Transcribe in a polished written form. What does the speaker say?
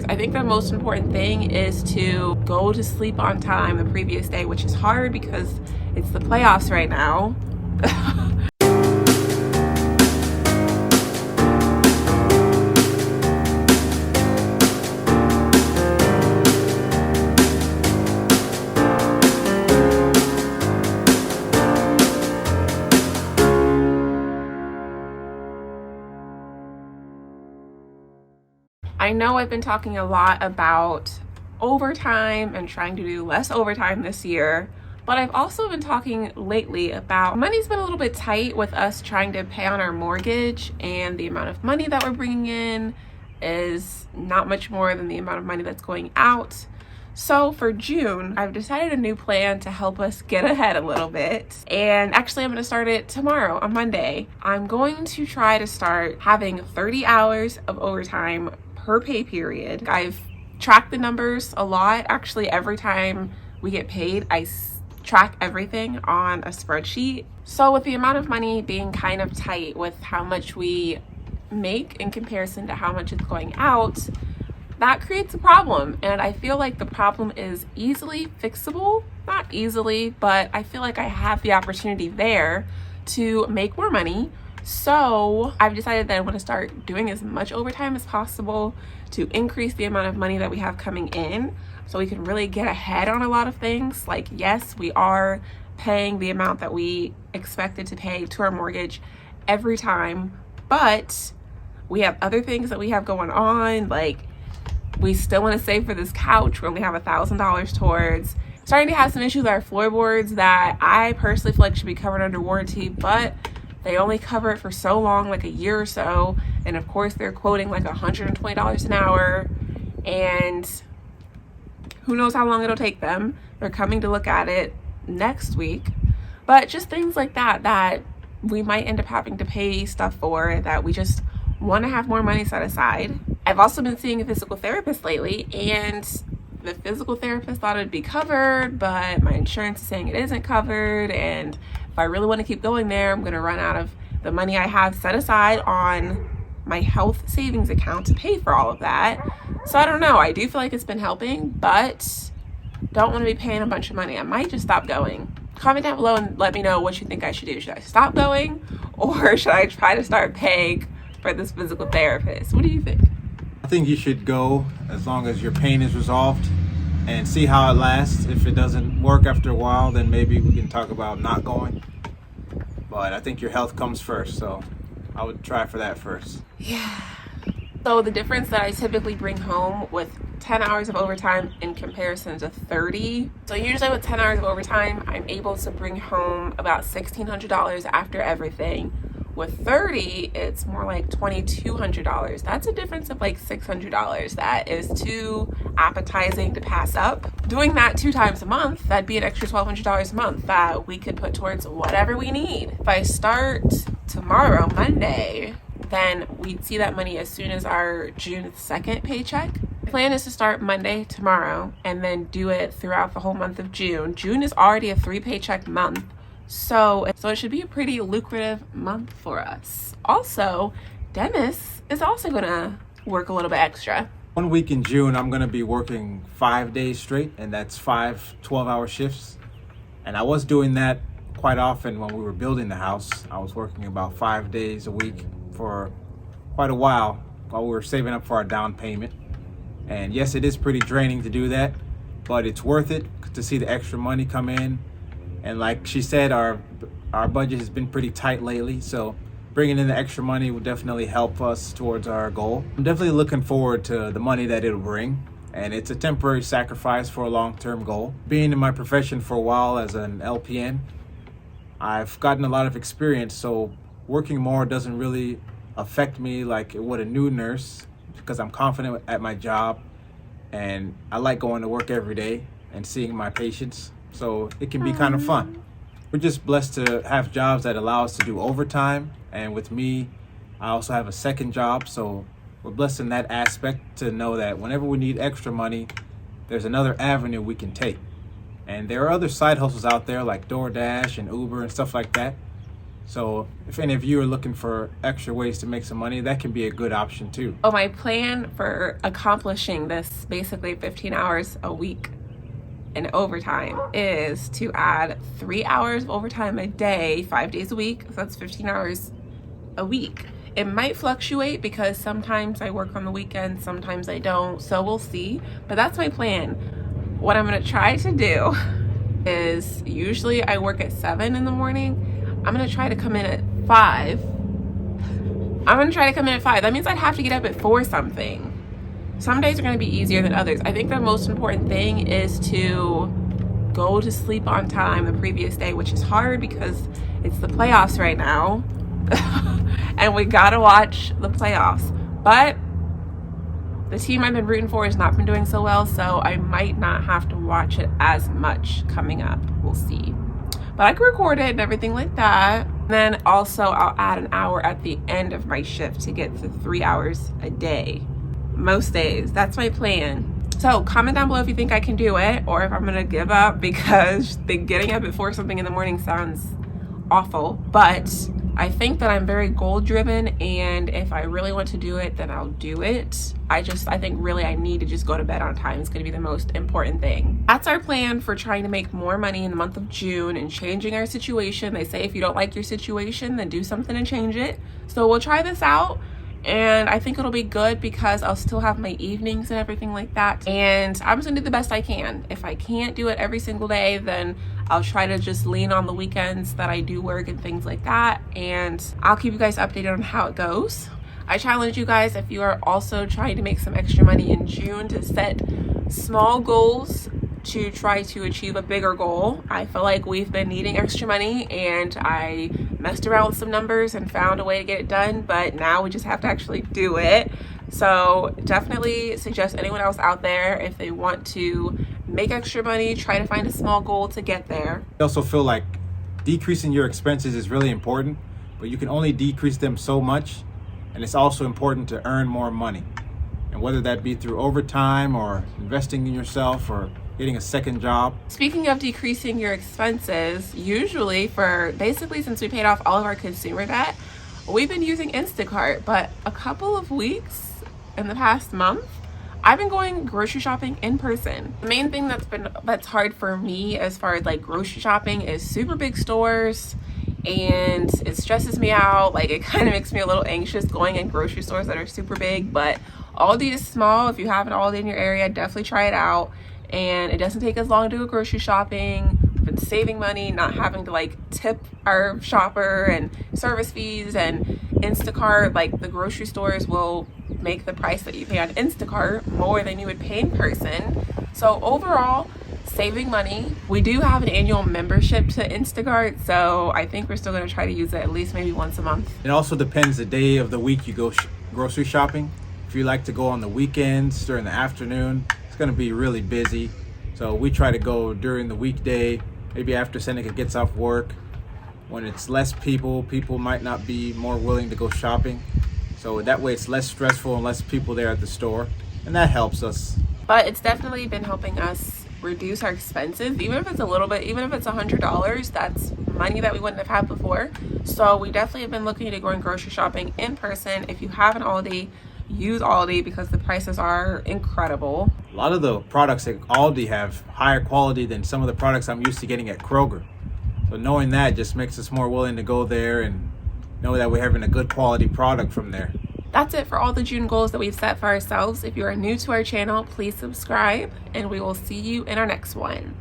I think the most important thing is to go to sleep on time the previous day, which is hard because it's the playoffs right now. I know I've been talking a lot about overtime and trying to do less overtime this year, but I've also been talking lately about money's been a little bit tight with us trying to pay on our mortgage, and the amount of money that we're bringing in is not much more than the amount of money that's going out. So for June, I've decided a new plan to help us get ahead a little bit. And actually, I'm going to start it tomorrow on Monday. I'm going to try to start having 30 hours of overtime per pay period. I've tracked the numbers a lot. Actually, every time we get paid, I track everything on a spreadsheet. So with the amount of money being kind of tight with how much we make in comparison to how much it's going out, that creates a problem. And I feel like the problem is easily fixable. Not easily, but I feel like I have the opportunity there to make more money. So I've decided that I want to start doing as much overtime as possible to increase the amount of money that we have coming in so we can really get ahead on a lot of things. Like, yes, we are paying the amount that we expected to pay to our mortgage every time, but we have other things that we have going on. Like, we still want to save for this couch. We only have $1,000 towards. Starting to have some issues with our floorboards that I personally feel like should be covered under warranty, but they only cover it for so long, like a year or so. And of course, they're quoting like $120 an hour. And who knows how long it'll take them. They're coming to look at it next week. But just things like that, that we might end up having to pay stuff for, that we just want to have more money set aside. I've also been seeing a physical therapist lately, and the physical therapist thought it'd be covered, but my insurance is saying it isn't covered. And if I really want to keep going there, I'm going to run out of the money I have set aside on my health savings account to pay for all of that. So I don't know. I do feel like it's been helping, but don't want to be paying a bunch of money. I might just stop going. Comment down below and let me know what you think I should do. Should I stop going, or should I try to start paying for this physical therapist? What do you think? I think you should go as long as your pain is resolved and see how it lasts. If it doesn't work after a while, then maybe we can talk about not going. But I think your health comes first, so I would try for that first. Yeah. So the difference that I typically bring home with 10 hours of overtime in comparison to 30. So usually with 10 hours of overtime, I'm able to bring home about $1,600 after everything. With 30, it's more like $2,200. That's a difference of like $600. That is too appetizing to pass up. Doing that 2 times a month, that'd be an extra $1,200 a month that we could put towards whatever we need. If I start tomorrow, Monday, then we'd see that money as soon as our June 2nd paycheck. The plan is to start Monday, tomorrow, and then do it throughout the whole month of June. June is already a 3 paycheck month. So it should be a pretty lucrative month for us. Also, Dennis is also gonna work a little bit extra. 1 week in June, I'm going to be working 5 days straight, and that's 5 12-hour shifts. And I was doing that quite often when we were building the house. I was working about 5 days a week for quite a while we were saving up for our down payment. And yes, it is pretty draining to do that, but it's worth it to see the extra money come in. And like she said, our budget has been pretty tight lately, so bringing in the extra money will definitely help us towards our goal. I'm definitely looking forward to the money that it'll bring, and it's a temporary sacrifice for a long-term goal. Being in my profession for a while as an LPN, I've gotten a lot of experience, so working more doesn't really affect me like it would a new nurse, because I'm confident at my job, and I like going to work every day and seeing my patients. So it can be kind of fun. We're just blessed to have jobs that allow us to do overtime. And with me, I also have a second job. So we're blessed in that aspect to know that whenever we need extra money, there's another avenue we can take. And there are other side hustles out there like DoorDash and Uber and stuff like that. So if any of you are looking for extra ways to make some money, that can be a good option too. Oh, my plan for accomplishing this basically 15 hours a week in overtime is to add 3 hours of overtime a day, 5 days a week. So that's 15 hours a week. It might fluctuate because sometimes I work on the weekends, sometimes I don't, so we'll see. But that's my plan. What I'm gonna try to do is, usually I work at 7 in the morning. I'm gonna try to come in at 5. That means I'd have to get up at 4 something. Some days are gonna be easier than others. I think the most important thing is to go to sleep on time the previous day, which is hard because it's the playoffs right now. And we gotta watch the playoffs. But the team I've been rooting for has not been doing so well, so I might not have to watch it as much coming up. We'll see. But I can record it and everything like that. And then also I'll add an hour at the end of my shift to get to 3 hours a day. Most days. That's my plan. So comment down below if you think I can do it, or if I'm gonna give up because getting up at 4 something in the morning sounds awful. But I think that I'm very goal driven, and if I really want to do it, then I'll do it. I think really I need to just go to bed on time. It's going to be the most important thing. That's our plan for trying to make more money in the month of June and changing our situation. They say if you don't like your situation, then do something to change it. So we'll try this out. And I think it'll be good because I'll still have my evenings and everything like that. And I'm just gonna do the best I can. If I can't do it every single day, then I'll try to just lean on the weekends that I do work and things like that. And I'll keep you guys updated on how it goes. I challenge you guys, if you are also trying to make some extra money in June, to set small goals to try to achieve a bigger goal. I feel like we've been needing extra money, and I messed around with some numbers and found a way to get it done, but now we just have to actually do it. So definitely suggest anyone else out there, if they want to make extra money, try to find a small goal to get there. I also feel like decreasing your expenses is really important, but you can only decrease them so much, and it's also important to earn more money. And whether that be through overtime or investing in yourself or getting a second job. Speaking of decreasing your expenses, usually since we paid off all of our consumer debt, we've been using Instacart, but a couple of weeks in the past month, I've been going grocery shopping in person. The main thing that's hard for me as far as like grocery shopping is super big stores, and it stresses me out. Like, it kind of makes me a little anxious going in grocery stores that are super big. But Aldi is small. If you have an Aldi in your area, definitely try it out. And it doesn't take as long to do grocery shopping. We've been saving money, not having to like tip our shopper and service fees. And Instacart, like, the grocery stores will make the price that you pay on Instacart more than you would pay in person. So overall, saving money. We do have an annual membership to Instacart, so I think we're still going to try to use it at least maybe once a month. It also depends the day of the week you go grocery shopping. If you like to go on the weekends during the afternoon, it's going to be really busy. So we try to go during the weekday, maybe after Seneca gets off work. When it's less people might not be more willing to go shopping. So that way it's less stressful and less people there at the store, and that helps us. But it's definitely been helping us reduce our expenses, even if it's a little bit, even if it's $100, that's money that we wouldn't have had before. So we definitely have been looking to going grocery shopping in person. If you have an Aldi, use Aldi because the prices are incredible. A lot of the products at Aldi have higher quality than some of the products I'm used to getting at Kroger. So knowing that just makes us more willing to go there and know that we're having a good quality product from there. That's it for all the June goals that we've set for ourselves. If you are new to our channel, please subscribe, and we will see you in our next one.